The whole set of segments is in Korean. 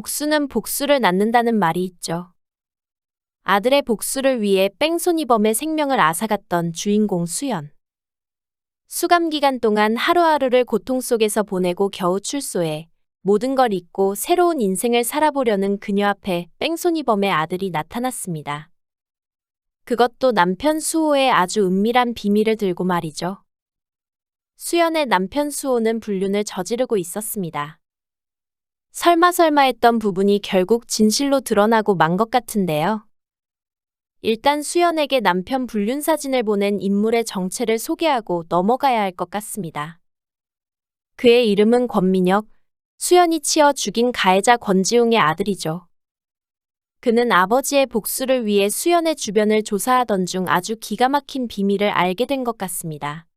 복수는 복수를 낳는다는 말이 있죠. 아들의 복수를 위해 뺑소니범의 생명을 앗아갔던 주인공 수연. 수감 기간 동안 하루하루를 고통 속에서 보내고 겨우 출소해 모든 걸 잊고 새로운 인생을 살아보려는 그녀 앞에 뺑소니범의 아들이 나타났습니다. 그것도 남편 수호의 아주 은밀한 비밀을 들고 말이죠. 수연의 남편 수호는 불륜을 저지르고 있었습니다. 설마 했던 부분이 결국 진실로 드러나고 만 것 같은데요. 일단 수연에게 남편 불륜 사진을 보낸 인물의 정체를 소개하고 넘어가야 할 것 같습니다. 그의 이름은 권민혁, 수연이 치어 죽인 가해자 권지웅의 아들이죠. 그는 아버지의 복수를 위해 수연의 주변을 조사하던 중 아주 기가 막힌 비밀을 알게 된 것 같습니다.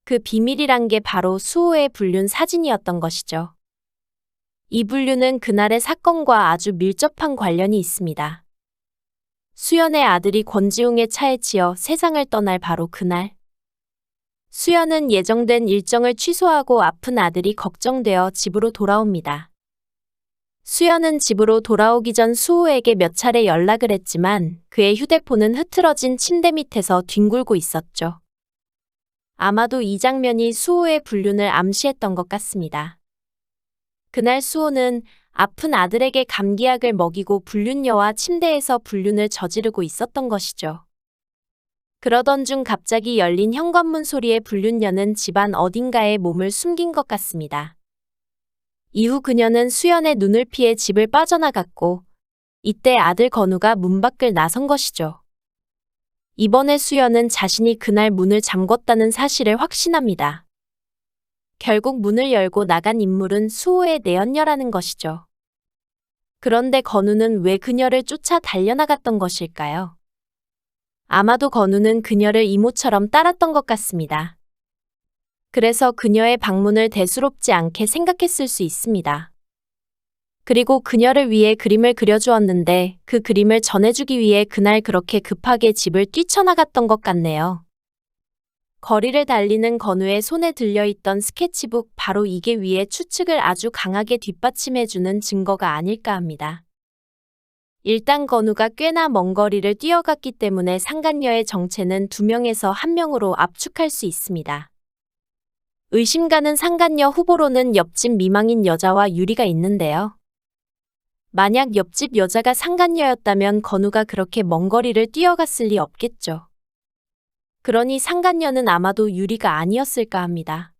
그 비밀이란 게 바로 수호의 불륜 사진이었던 것이죠. 이 불륜은 그날의 사건과 아주 밀접한 관련이 있습니다. 수연의 아들이 권지웅의 차에 치여 세상을 떠날 바로 그날. 수연은 예정된 일정을 취소하고 아픈 아들이 걱정되어 집으로 돌아옵니다. 수연은 집으로 돌아오기 전 수호에게 몇 차례 연락을 했지만 그의 휴대폰은 흐트러진 침대 밑에서 뒹굴고 있었죠. 아마도 이 장면이 수호의 불륜을 암시했던 것 같습니다. 그날 수호는 아픈 아들에게 감기약을 먹이고 불륜녀와 침대에서 불륜을 저지르고 있었던 것이죠. 그러던 중 갑자기 열린 현관문 소리에 불륜녀는 집안 어딘가에 몸을 숨긴 것 같습니다. 이후 그녀는 수연의 눈을 피해 집을 빠져나갔고 이때 아들 건우가 문 밖을 나선 것이죠. 이번에 수연은 자신이 그날 문을 잠궜다는 사실을 확신합니다. 결국 문을 열고 나간 인물은 수호의 내연녀라는 것이죠. 그런데 건우는 왜 그녀를 쫓아 달려나갔던 것일까요? 아마도 건우는 그녀를 이모처럼 따랐던 것 같습니다. 그래서 그녀의 방문을 대수롭지 않게 생각했을 수 있습니다. 그리고 그녀를 위해 그림을 그려주었는데 그 그림을 전해주기 위해 그날 그렇게 급하게 집을 뛰쳐나갔던 것 같네요. 거리를 달리는 건우의 손에 들려있던 스케치북, 바로 이게 위의 추측을 아주 강하게 뒷받침해주는 증거가 아닐까 합니다. 일단 건우가 꽤나 먼 거리를 뛰어갔기 때문에 상간녀의 정체는 2명에서 1명으로 압축할 수 있습니다. 의심 가는 상간녀 후보로는 옆집 미망인 여자와 유리가 있는데요. 만약 옆집 여자가 상간녀였다면 건우가 그렇게 먼 거리를 뛰어갔을 리 없겠죠. 그러니 상간녀는 아마도 유리가 아니었을까 합니다.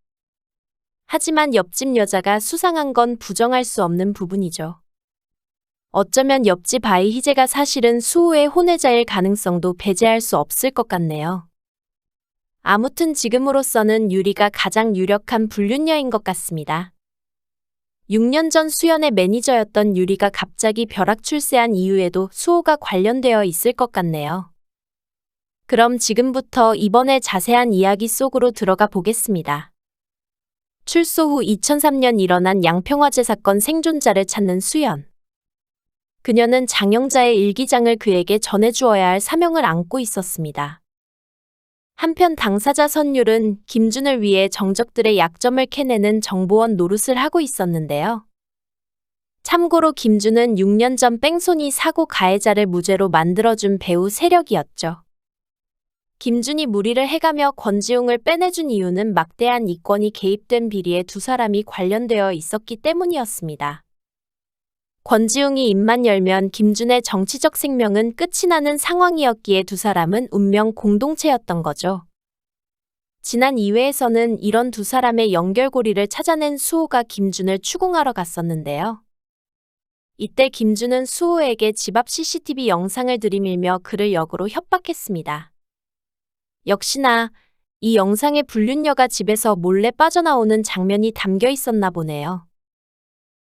하지만 옆집 여자가 수상한 건 부정할 수 없는 부분이죠. 어쩌면 옆집 아이 희재가 사실은 수호의 혼외자일 가능성도 배제할 수 없을 것 같네요. 아무튼 지금으로서는 유리가 가장 유력한 불륜녀인 것 같습니다. 6년 전 수연의 매니저였던 유리가 갑자기 벼락 출세한 이유에도 수호가 관련되어 있을 것 같네요. 그럼 지금부터 이번에 자세한 이야기 속으로 들어가 보겠습니다. 출소 후 2003년 일어난 양평화재 사건 생존자를 찾는 수연. 그녀는 장영자의 일기장을 그에게 전해주어야 할 사명을 안고 있었습니다. 한편 당사자 선율은 김준을 위해 정적들의 약점을 캐내는 정보원 노릇을 하고 있었는데요. 참고로 김준은 6년 전 뺑소니 사고 가해자를 무죄로 만들어준 배우 세력이었죠. 김준이 무리를 해가며 권지웅을 빼내준 이유는 막대한 이권이 개입된 비리에 두 사람이 관련되어 있었기 때문이었습니다. 권지웅이 입만 열면 김준의 정치적 생명은 끝이 나는 상황이었기에 두 사람은 운명 공동체였던 거죠. 지난 2회에서는 이런 두 사람의 연결고리를 찾아낸 수호가 김준을 추궁하러 갔었는데요. 이때 김준은 수호에게 집 앞 CCTV 영상을 들이밀며 그를 역으로 협박했습니다. 역시나 이 영상에 불륜녀가 집에서 몰래 빠져나오는 장면이 담겨 있었나 보네요.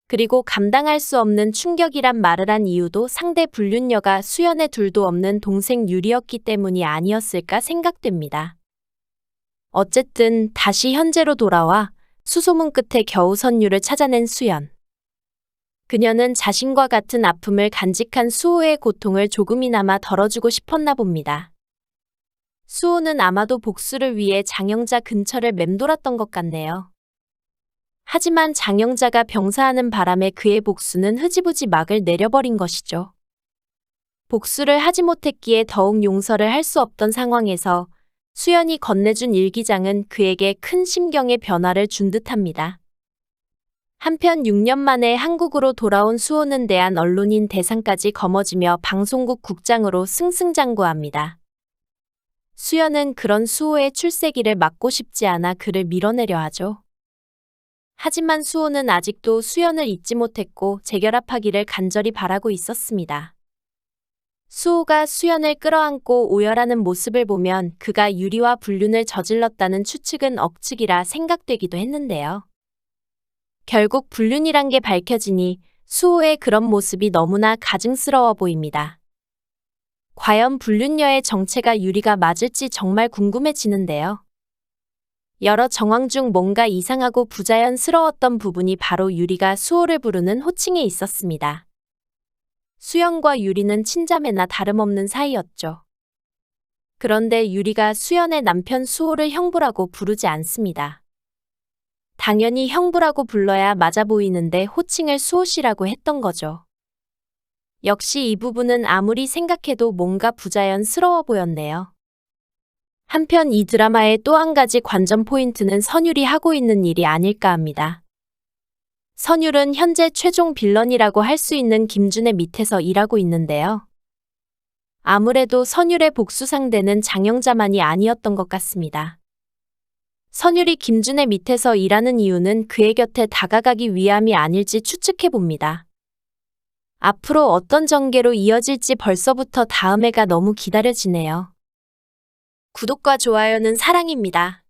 그리고 감당할 수 없는 충격이란 말을 한 이유도 상대 불륜녀가 수연의 둘도 없는 동생 유리였기 때문이 아니었을까 생각됩니다. 어쨌든 다시 현재로 돌아와 수소문 끝에 겨우 선율을 찾아낸 수연. 그녀는 자신과 같은 아픔을 간직한 수호의 고통을 조금이나마 덜어주고 싶었나 봅니다. 수호는 아마도 복수를 위해 장영자 근처를 맴돌았던 것 같네요. 하지만 장영자가 병사하는 바람에 그의 복수는 흐지부지 막을 내려버린 것이죠. 복수를 하지 못했기에 더욱 용서를 할 수 없던 상황에서 수연이 건네준 일기장은 그에게 큰 심경의 변화를 준 듯합니다. 한편 6년 만에 한국으로 돌아온 수호는 대한 언론인 대상까지 거머쥐며 방송국 국장으로 승승장구합니다. 수연은 그런 수호의 출세기를 막고 싶지 않아 그를 밀어내려 하죠. 하지만 수호는 아직도 수연을 잊지 못했고 재결합하기를 간절히 바라고 있었습니다. 수호가 수연을 끌어안고 오열하는 모습을 보면 그가 유리와 불륜을 저질렀다는 추측은 억측이라 생각되기도 했는데요. 결국 불륜이란 게 밝혀지니 수호의 그런 모습이 너무나 가증스러워 보입니다. 과연 불륜녀의 정체가 유리가 맞을지 정말 궁금해지는데요. 여러 정황 중 뭔가 이상하고 부자연스러웠던 부분이 바로 유리가 수호를 부르는 호칭에 있었습니다. 수연과 유리는 친자매나 다름없는 사이였죠. 그런데 유리가 수연의 남편 수호를 형부라고 부르지 않습니다. 당연히 형부라고 불러야 맞아 보이는데 호칭을 수호씨라고 했던 거죠. 역시 이 부분은 아무리 생각해도 뭔가 부자연스러워 보였네요. 한편 이 드라마의 또 한 가지 관전 포인트는 선율이 하고 있는 일이 아닐까 합니다. 선율은 현재 최종 빌런이라고 할 수 있는 김준의 밑에서 일하고 있는데요. 아무래도 선율의 복수 상대는 장영자만이 아니었던 것 같습니다. 선율이 김준의 밑에서 일하는 이유는 그의 곁에 다가가기 위함이 아닐지 추측해 봅니다. 앞으로 어떤 전개로 이어질지 벌써부터 다음 회가 너무 기다려지네요. 구독과 좋아요는 사랑입니다.